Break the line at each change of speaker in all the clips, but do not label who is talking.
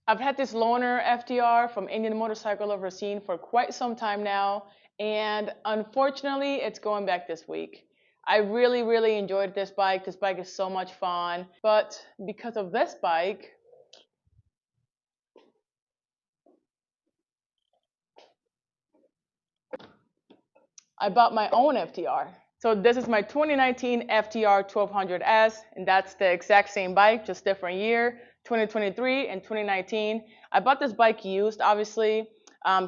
I've had this loaner FTR from Indian Motorcycle Lover Scene for quite some time now, and unfortunately, it's going back this week. I really, really enjoyed this bike. This bike is so much fun, but because of this bike, I bought my own FTR. So this is my 2019 FTR 1200S, and that's the exact same bike, just different year, 2023 and 2019. I bought this bike used, obviously.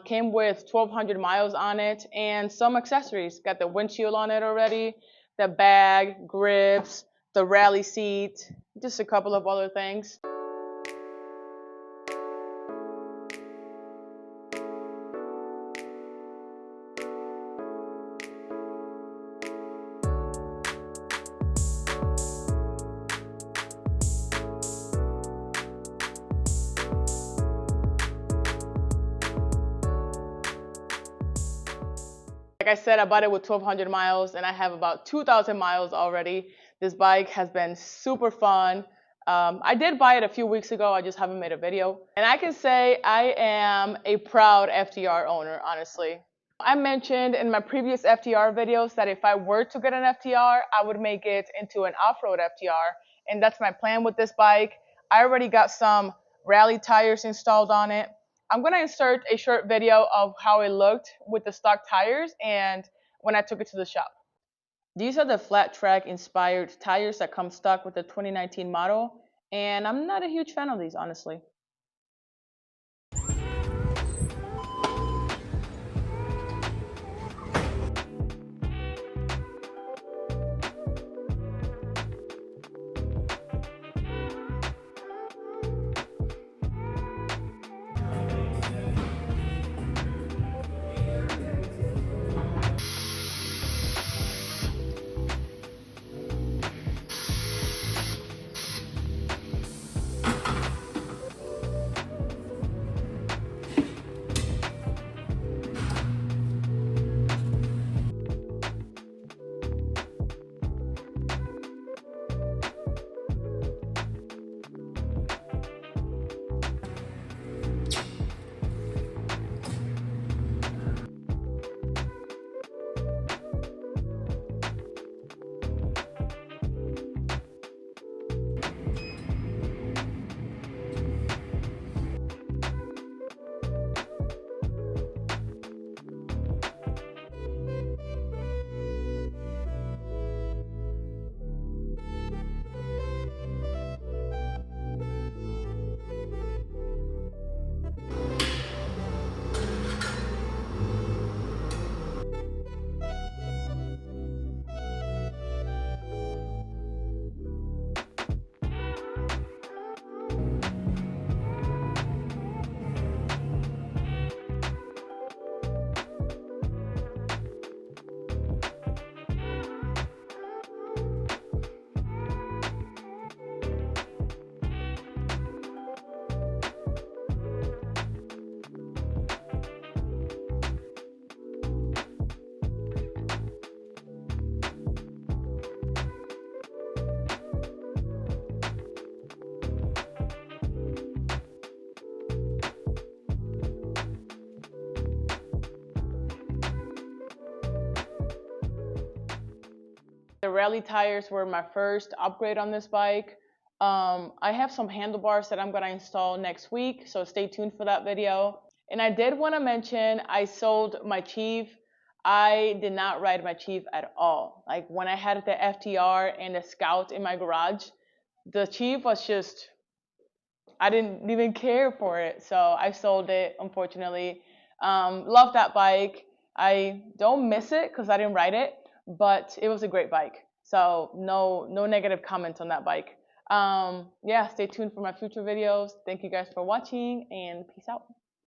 Came with 1,200 miles on it and some accessories. Got the windshield on it already, the bag, grips, the rally seat, just a couple of other things. Like I said, I bought it with 1,200 miles and I have about 2,000 miles already. This bike has been super fun. I did buy it a few weeks ago, I just haven't made a video. And I can say I am a proud FTR owner, honestly. I mentioned in my previous FTR videos that if I were to get an FTR, I would make it into an off-road FTR. And that's my plan with this bike. I already got some rally tires installed on it. I'm going to insert a short video of how it looked with the stock tires and when I took it to the shop. These are the flat track inspired tires that come stock with the 2019 model, and I'm not a huge fan of these, honestly. The rally tires were my first upgrade on this bike. I have some handlebars that I'm going to install next week, so stay tuned for that video. And I did want to mention I sold my Chief. I did not ride my Chief at all. Like when I had the FTR and the Scout in my garage, the Chief was just, I didn't even care for it. So I sold it, unfortunately. Love that bike. I don't miss it because I didn't ride it, but it was a great bike. So no negative comments on that bike. Yeah, stay tuned for my future videos. Thank you guys for watching and peace out.